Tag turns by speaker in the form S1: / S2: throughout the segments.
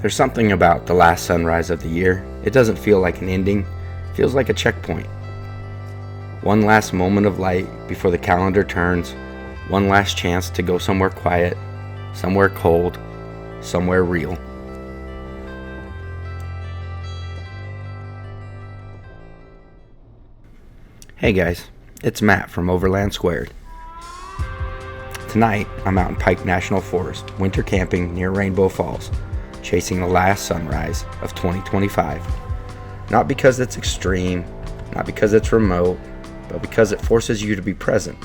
S1: There's something about the last sunrise of the year. It doesn't feel like an ending, it feels like a checkpoint. One last moment of light before the calendar turns, one last chance to go somewhere quiet, somewhere cold, somewhere real. Hey guys, it's Matt from Overland Squared. Tonight, I'm out in Pike National Forest, winter camping near Rainbow Falls, chasing the last sunrise of 2025. Not because it's extreme, not because it's remote, but because it forces you to be present.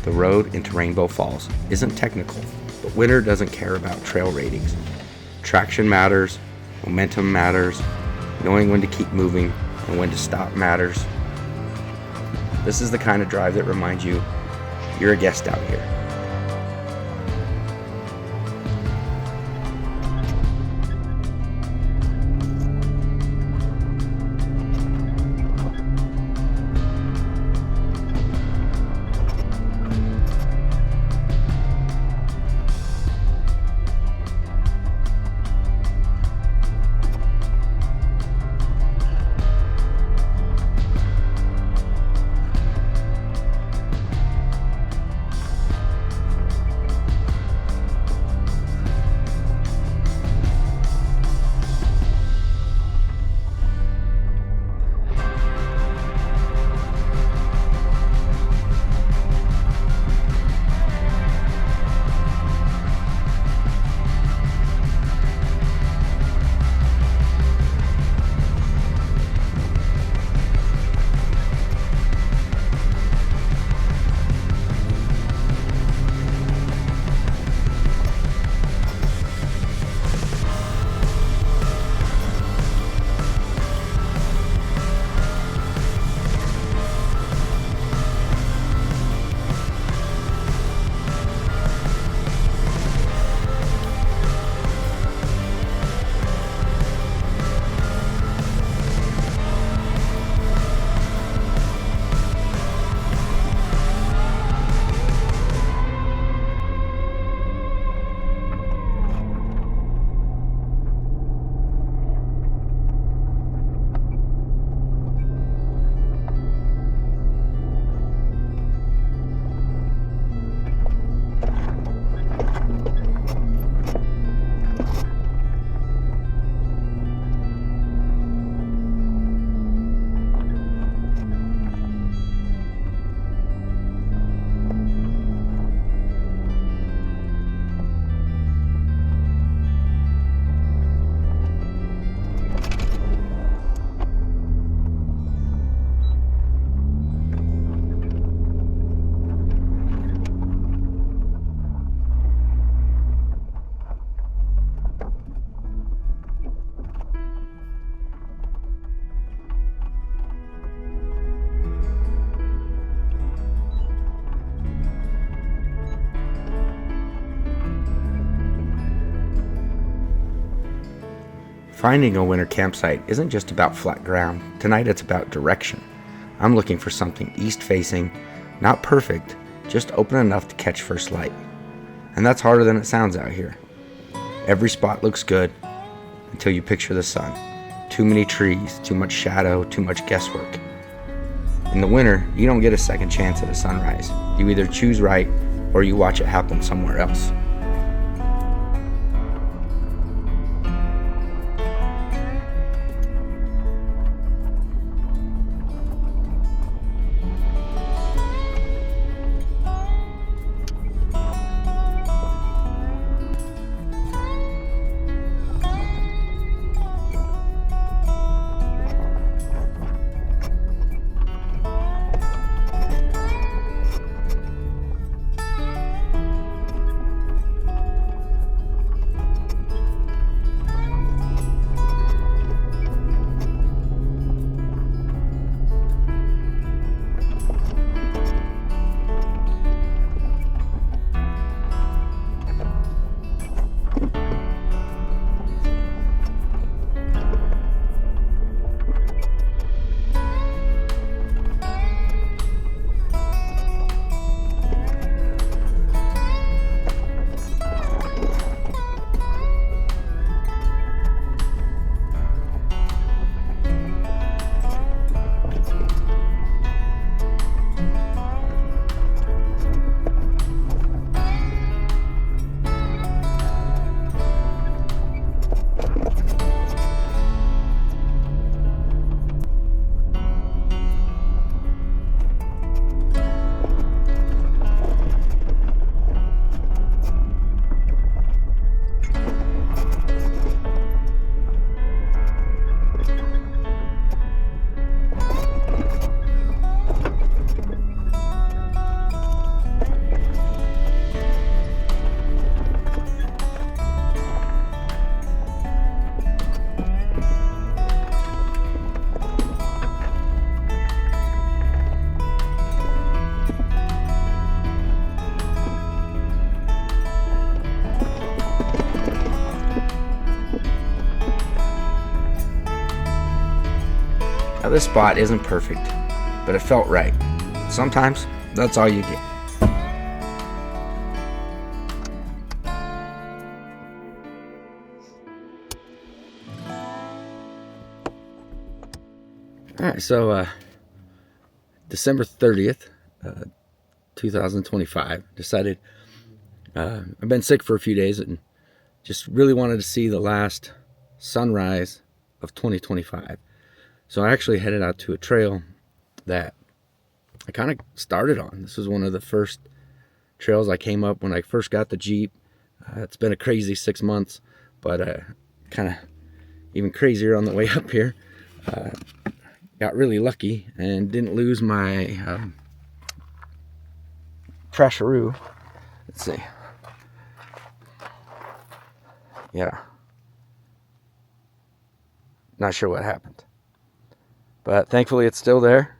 S1: The road into Rainbow Falls isn't technical, but winter doesn't care about trail ratings. Traction matters, momentum matters, knowing when to keep moving and when to stop matters. This is the kind of drive that reminds you you're a guest out here. Finding a winter campsite isn't just about flat ground. Tonight it's about direction. I'm looking for something east-facing, not perfect, just open enough to catch first light. And that's harder than it sounds out here. Every spot looks good until you picture the sun. Too many trees, too much shadow, too much guesswork. In the winter, you don't get a second chance at a sunrise. You either choose right or you watch it happen somewhere else. Now this spot isn't perfect, but it felt right. Sometimes that's all you get. Alright, so December 30th, 2025, decided I've been sick for a few days and just really wanted to see the last sunrise of 2025. So I actually headed out to a trail that I kind of started on. This was one of the first trails I came up when I first got the Jeep. It's been a crazy 6 months, but kind of even crazier on the way up here. Got really lucky and didn't lose my pressure. Let's see. Yeah. Not sure what happened. But thankfully it's still there.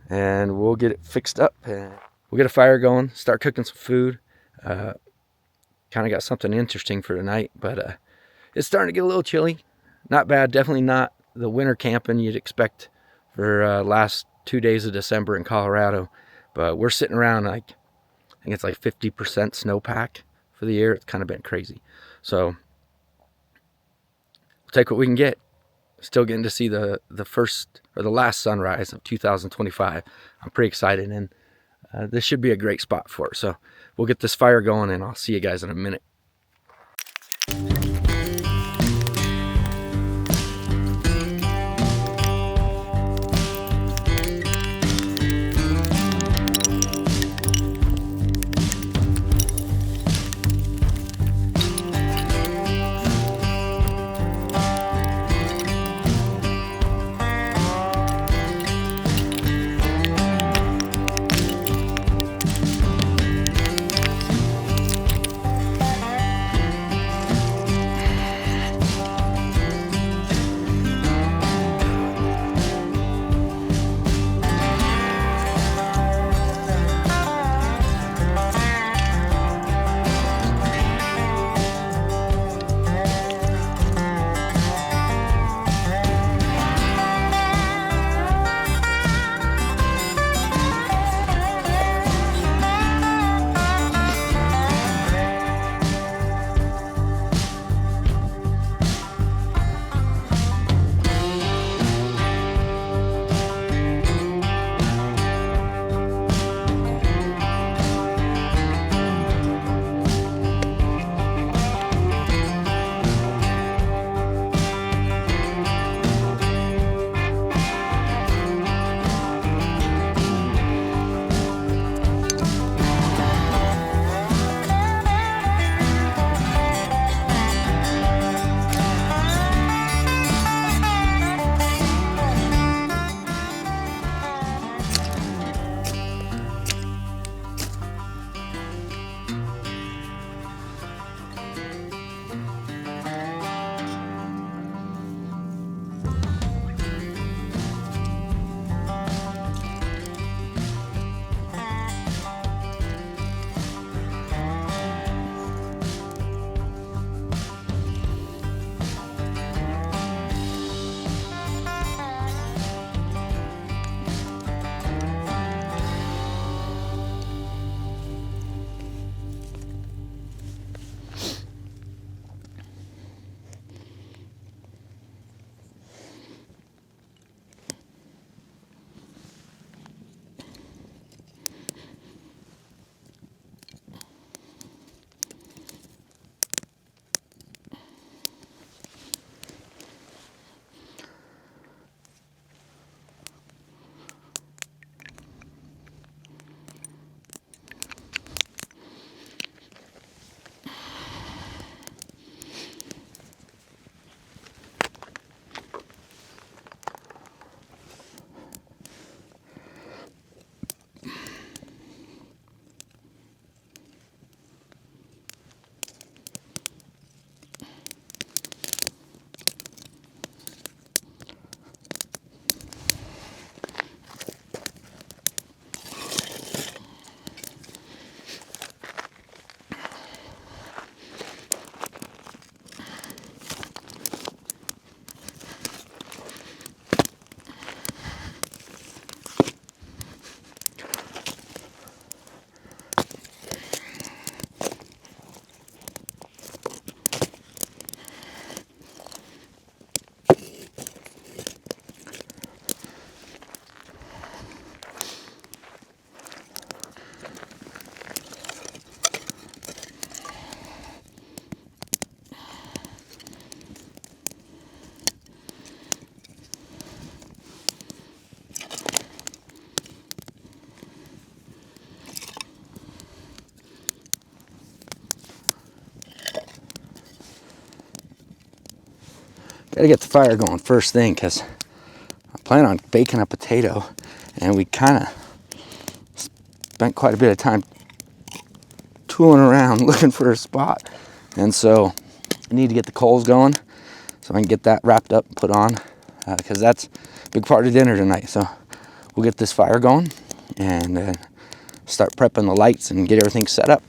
S1: And we'll get it fixed up. And we'll get a fire going, start cooking some food. Kind of got something interesting for tonight. But it's starting to get a little chilly. Not bad. Definitely not the winter camping you'd expect for last 2 days of December in Colorado. But we're sitting around like, I think it's like 50% snowpack for the year. It's kind of been crazy. So we'll take what we can get. Still getting to see the first or the last sunrise of 2025. I'm pretty excited, and this should be a great spot for it. So we'll get this fire going, and I'll see you guys in a minute. Gotta get the fire going first thing, because I plan on baking a potato, and we kind of spent quite a bit of time tooling around looking for a spot. And so I need to get the coals going so I can get that wrapped up and put on, because that's a big part of dinner tonight. So we'll get this fire going and start prepping the lights and get everything set up.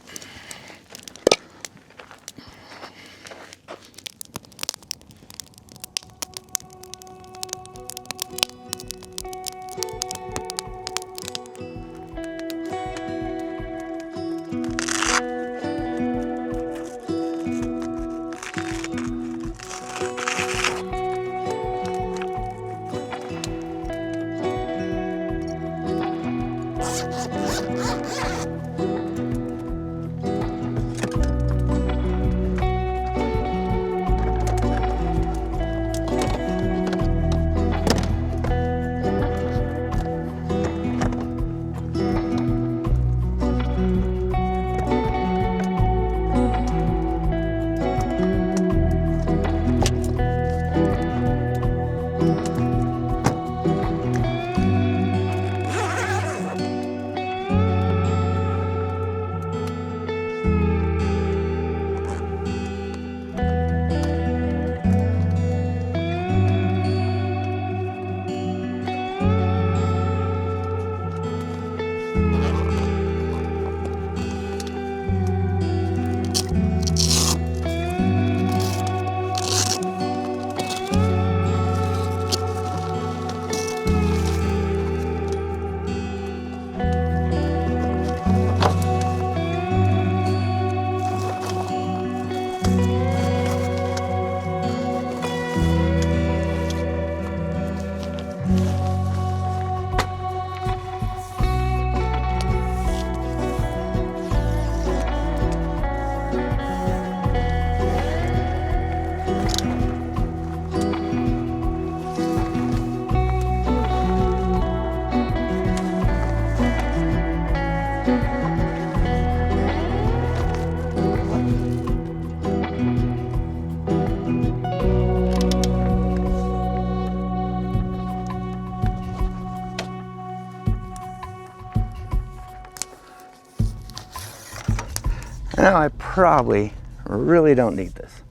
S1: Now, I probably really don't need this,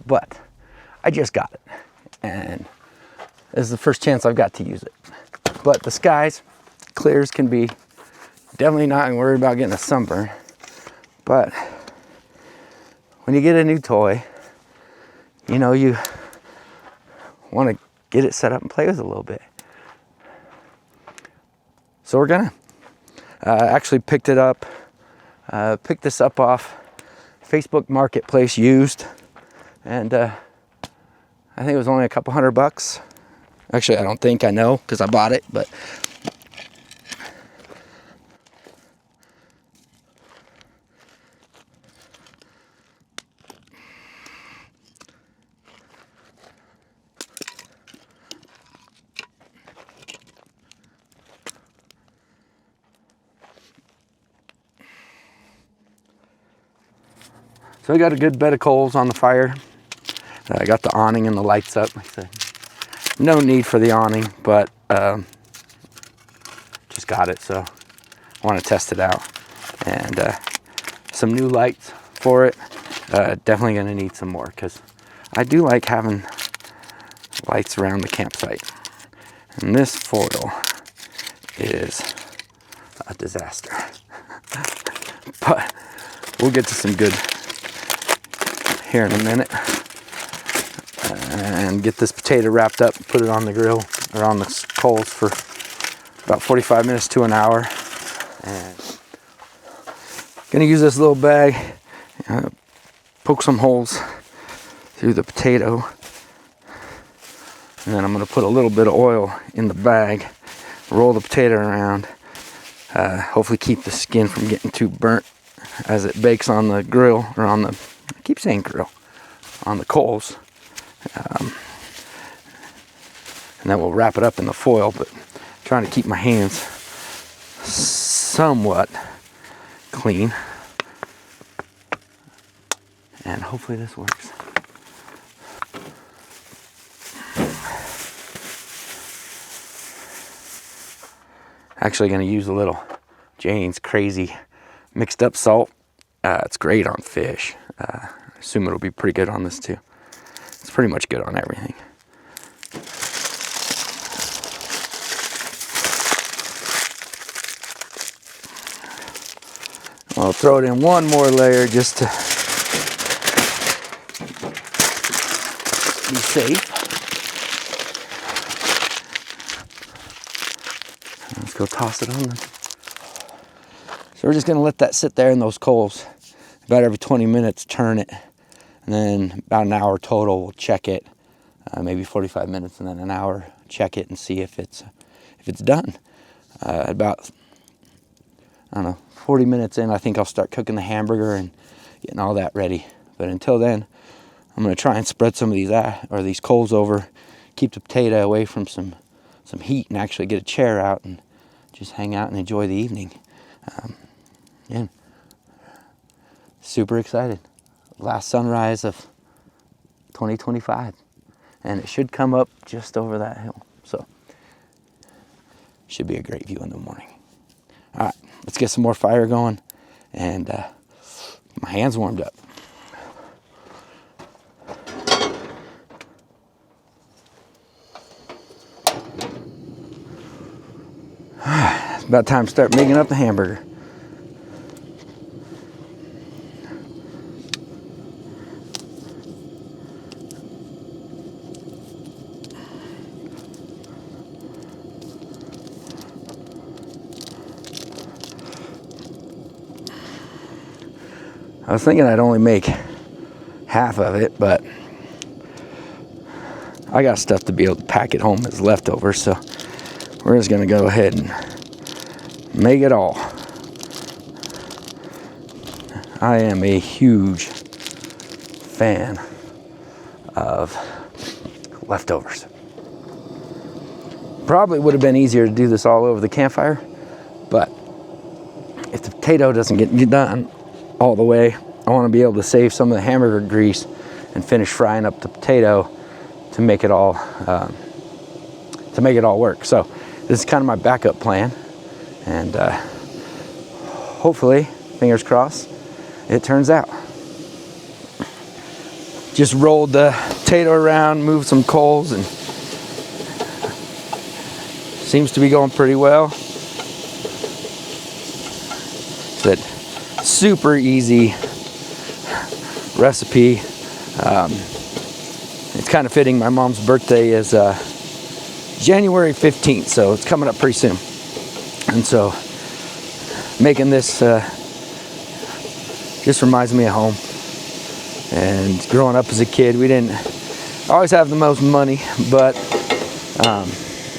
S1: but I just got it, and this is the first chance I've got to use it. But the skies, clear as can be, definitely not worried about getting a sunburn, but when you get a new toy, you know, you want to get it set up and play with it a little bit. So we're gonna actually picked this up off Facebook Marketplace used, and I think it was only a couple $100. Actually, I don't think, I know, because I bought it, but so I got a good bed of coals on the fire. I got the awning and the lights up. Like I said, no need for the awning, but just got it, so I want to test it out. And some new lights for it. Definitely going to need some more, because I do like having lights around the campsite. And this foil is a disaster. But we'll get to some good here in a minute, and get this potato wrapped up, put it on the grill or on the coals for about 45 minutes to an hour. And gonna use this little bag, poke some holes through the potato, and then I'm gonna put a little bit of oil in the bag, roll the potato around, hopefully keep the skin from getting too burnt as it bakes on the grill, or on the, I keep saying grill, on the coals. And then we'll wrap it up in the foil, but trying to keep my hands somewhat clean. And hopefully this works. Actually going to use a little Jane's Crazy mixed up salt. It's great on fish. I assume it'll be pretty good on this too. It's pretty much good on everything. I'll throw it in one more layer just to be safe. Let's go toss it on. So we're just going to let that sit there in those coals. About every 20 minutes, turn it. And then about an hour total, we'll check it. Maybe 45 minutes and then an hour, check it and see if it's done. About, I don't know, 40 minutes in, I think I'll start cooking the hamburger and getting all that ready. But until then, I'm going to try and spread some of these coals over, keep the potato away from some heat, and actually get a chair out and just hang out and enjoy the evening. Yeah, super excited. Last sunrise of 2025, and it should come up just over that hill. So should be a great view in the morning. All right, let's get some more fire going, and my hands warmed up. It's about time to start making up the hamburger. I was thinking I'd only make half of it, but I got stuff to be able to pack it home as leftovers, so we're just gonna go ahead and make it all. I am a huge fan of leftovers. Probably would have been easier to do this all over the campfire, but if the potato doesn't get done all the way, I want to be able to save some of the hamburger grease and finish frying up the potato to make it all work. So this is kind of my backup plan, and hopefully, fingers crossed, it turns out. Just rolled the potato around, moved some coals, and seems to be going pretty well. It's a super easy recipe. It's kind of fitting. My mom's birthday is January 15th, so it's coming up pretty soon. And so making this just reminds me of home. And growing up as a kid, we didn't always have the most money, but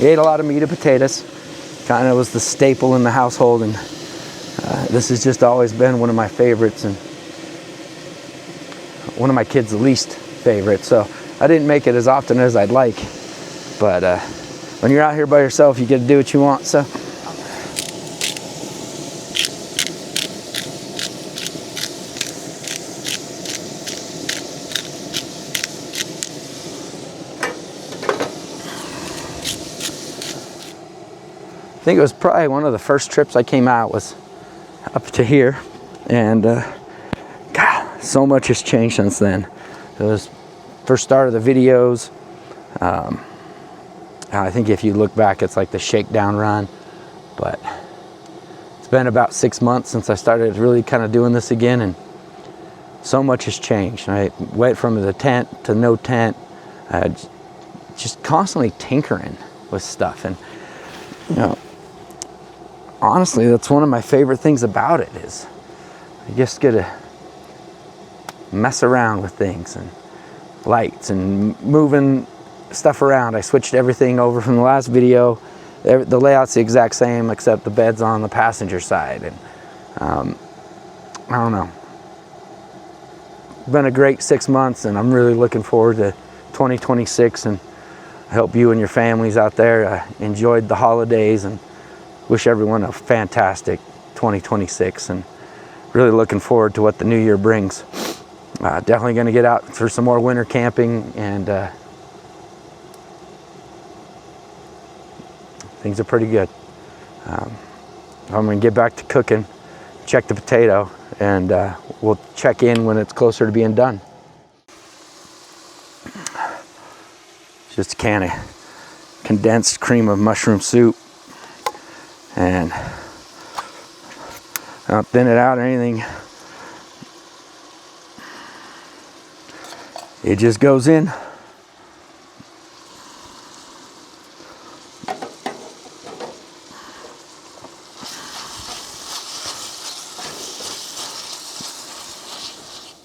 S1: we ate a lot of meat and potatoes. Kind of was the staple in the household, and this has just always been one of my favorites and one of my kids' least favorites. So I didn't make it as often as I'd like, but when you're out here by yourself, you get to do what you want. So I think it was probably one of the first trips I came out was up to here, and God, so much has changed since then. It was first start of the videos. I think if you look back, it's like the shakedown run, but it's been about 6 months since I started really kind of doing this again, and so much has changed. I went from the tent to no tent, just constantly tinkering with stuff, and you know, honestly, that's one of my favorite things about it is I just get to mess around with things and lights and moving stuff around. I switched everything over from the last video. The layout's the exact same except the bed's on the passenger side, and I don't know. It's been a great 6 months, and I'm really looking forward to 2026, and I hope you and your families out there enjoyed the holidays, and wish everyone a fantastic 2026, and really looking forward to what the new year brings. Definitely going to get out for some more winter camping, and things are pretty good. I'm gonna get back to cooking, check the potato, and we'll check in when it's closer to being done. Just a can of condensed cream of mushroom soup, and I don't thin it out or anything. It just goes in.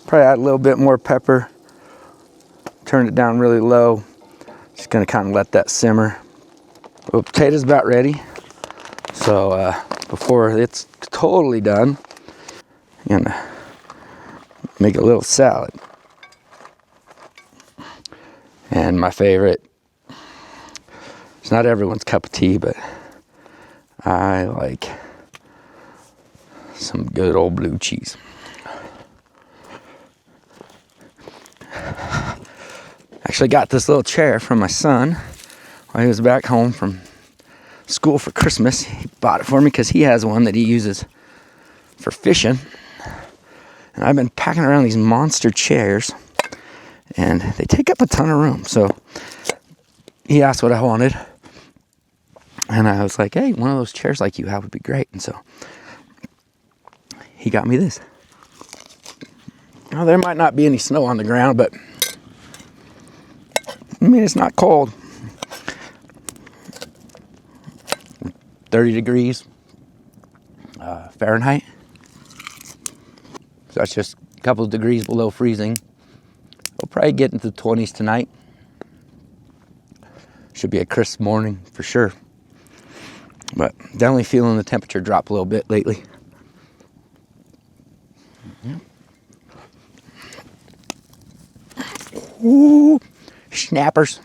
S1: Probably add a little bit more pepper. Turn it down really low. Just gonna kind of let that simmer. Well, potatoes about ready. So before it's totally done, I'm gonna make a little salad. And my favorite, it's not everyone's cup of tea, but I like some good old blue cheese. Actually got this little chair from my son while he was back home from school for Christmas. He bought it for me because he has one that he uses for fishing. And I've been packing around these monster chairs, and they take up a ton of room. So he asked what I wanted, and I was like, hey, one of those chairs like you have would be great. And so he got me this. Now, there might not be any snow on the ground, but I mean, it's not cold. 30 degrees Fahrenheit. So that's just a couple of degrees below freezing. We'll probably get into the 20s tonight. Should be a crisp morning for sure. But definitely feeling the temperature drop a little bit lately. Ooh, snappers.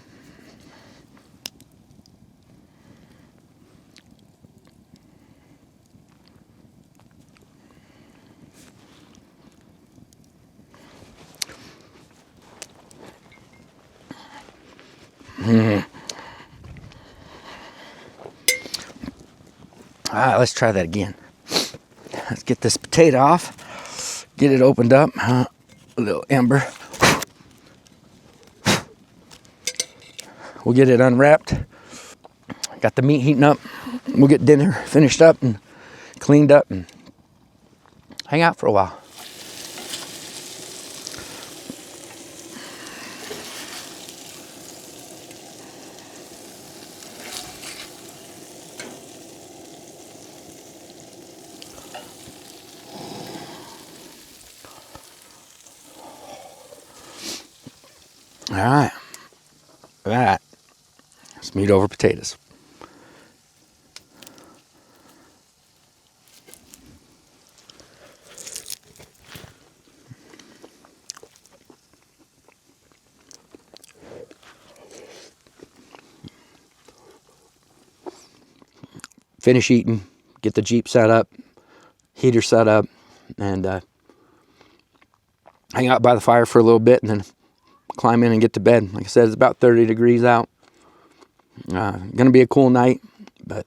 S1: All right, let's try that again. Let's get this potato off, get it opened up. A little ember. We'll get it unwrapped. Got the meat heating up. We'll get dinner finished up and cleaned up and hang out for a while. All right, that is meat over potatoes. Finish eating, get the Jeep set up, heater set up, and hang out by the fire for a little bit, and then climb in and get to bed. Like I said, it's about 30 degrees out. Gonna be a cool night, but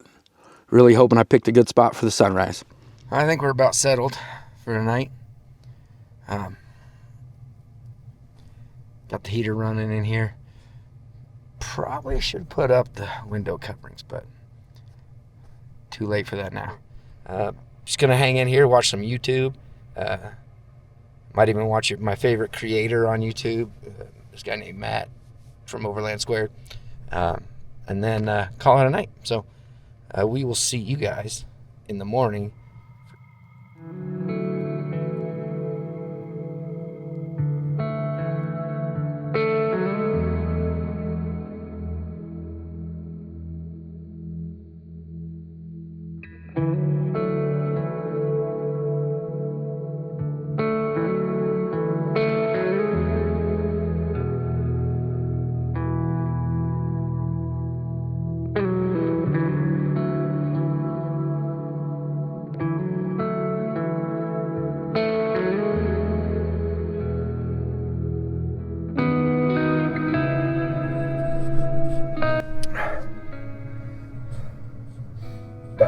S1: really hoping I picked a good spot for the sunrise. I think we're about settled for tonight. Got the heater running in here. Probably should put up the window coverings, but too late for that now. Just gonna hang in here, watch some YouTube. Might even watch my favorite creator on YouTube, this guy named Matt from Overland Squared, and then call it a night. So we will see you guys in the morning.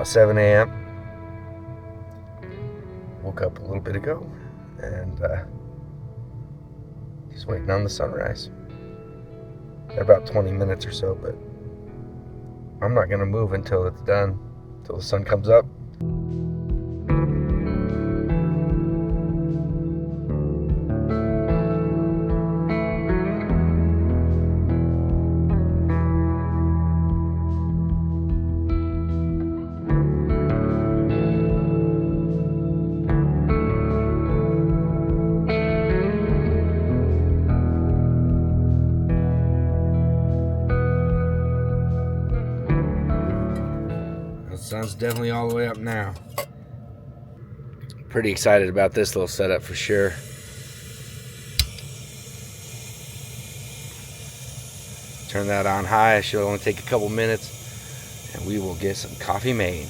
S1: about 7 a.m. Woke up a little bit ago and just waiting on the sunrise. About 20 minutes or so, but I'm not gonna move until it's done, until the sun comes up. The sun's definitely all the way up now. Pretty excited about this little setup for sure. Turn that on high. It should only take a couple minutes and we will get some coffee made.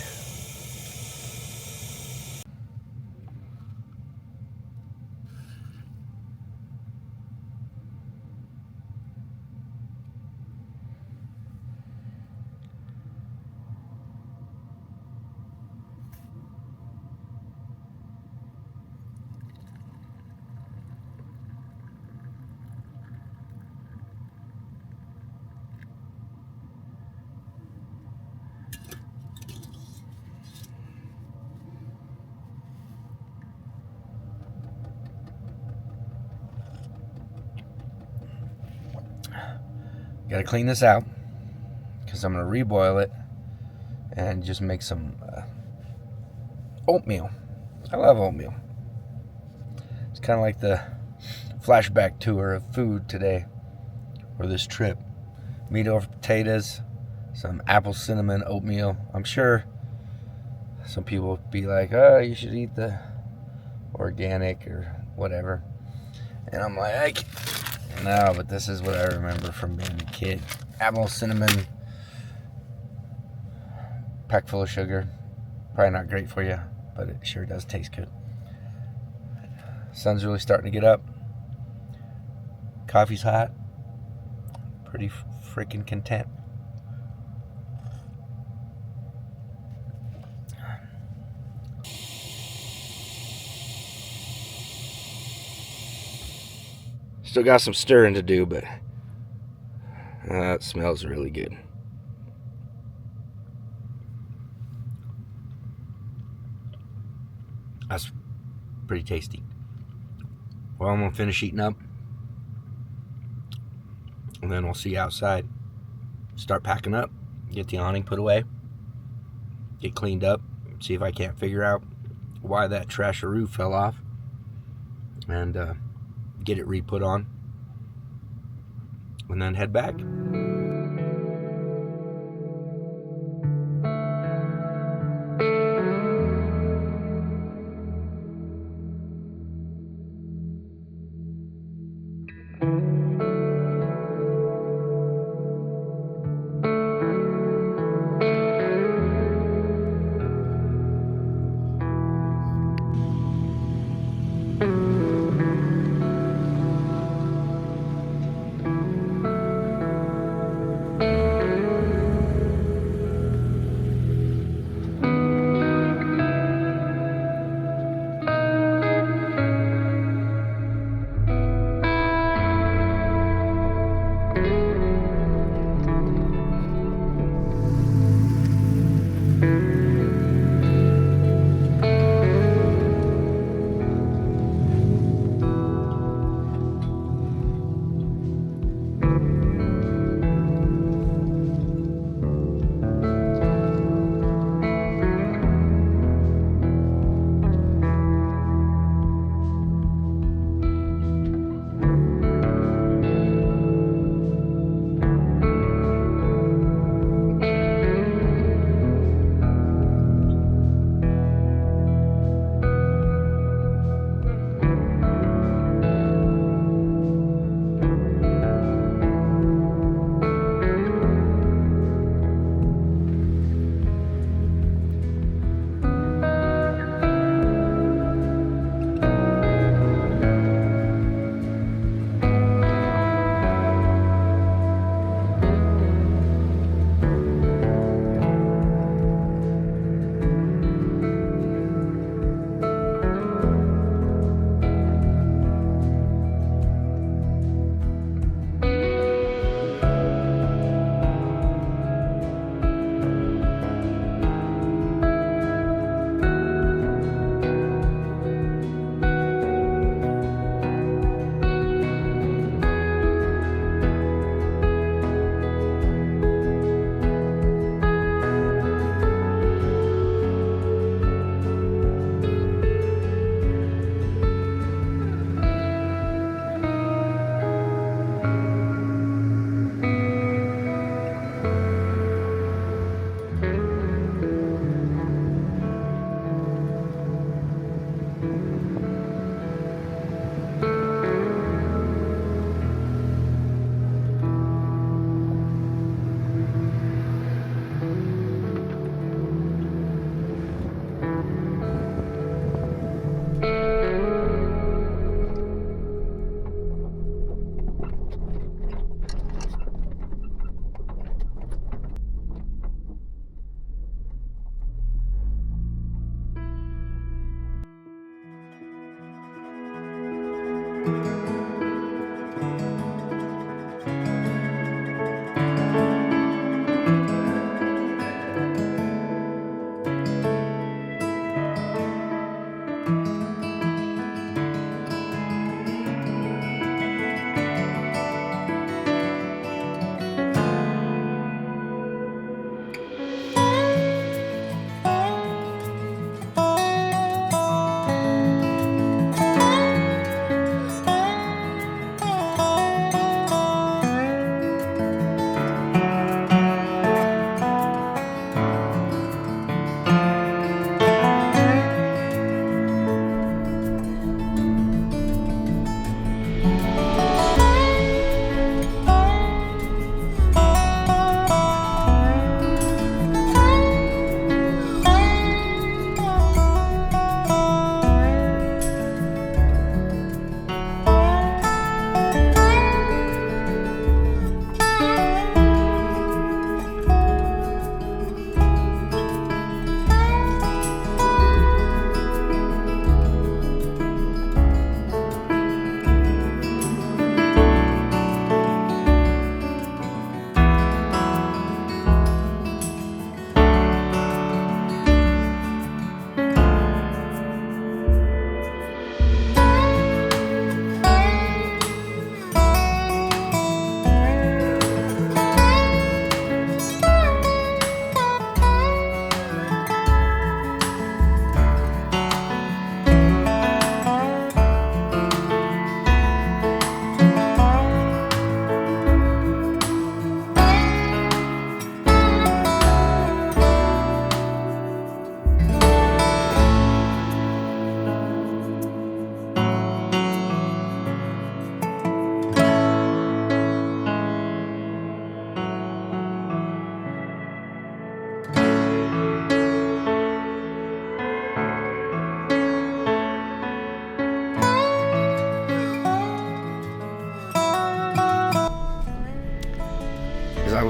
S1: Gotta clean this out because I'm gonna reboil it and just make some oatmeal. I love oatmeal. It's kind of like the flashback tour of food today, or this trip. Meat over potatoes, some apple cinnamon oatmeal. I'm sure some people will be like, oh, you should eat the organic or whatever. And I'm like, no, but this is what I remember from being a kid. Apple cinnamon, packed full of sugar. Probably not great for you, but it sure does taste good. Sun's really starting to get up. Coffee's hot. Pretty freaking content. Still got some stirring to do, but it smells really good. That's pretty tasty. Well, I'm gonna finish eating up, and then we'll see you outside. Start packing up, get the awning put away, get cleaned up, see if I can't figure out why that trasharoo fell off, and get it re-put on, and then head back.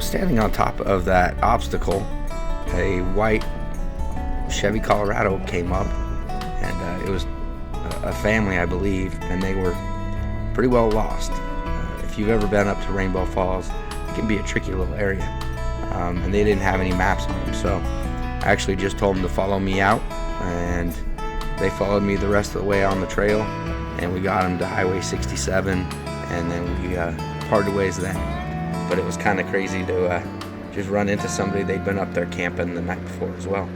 S1: was standing on top of that obstacle. A white Chevy Colorado came up, and it was a family, I believe, and they were pretty well lost. If you've ever been up to Rainbow Falls, it can be a tricky little area, and they didn't have any maps on them, so I actually just told them to follow me out, and they followed me the rest of the way on the trail, and we got them to Highway 67, and then we parted ways then. But it was kind of crazy to just run into somebody. They'd been up there camping the night before as well.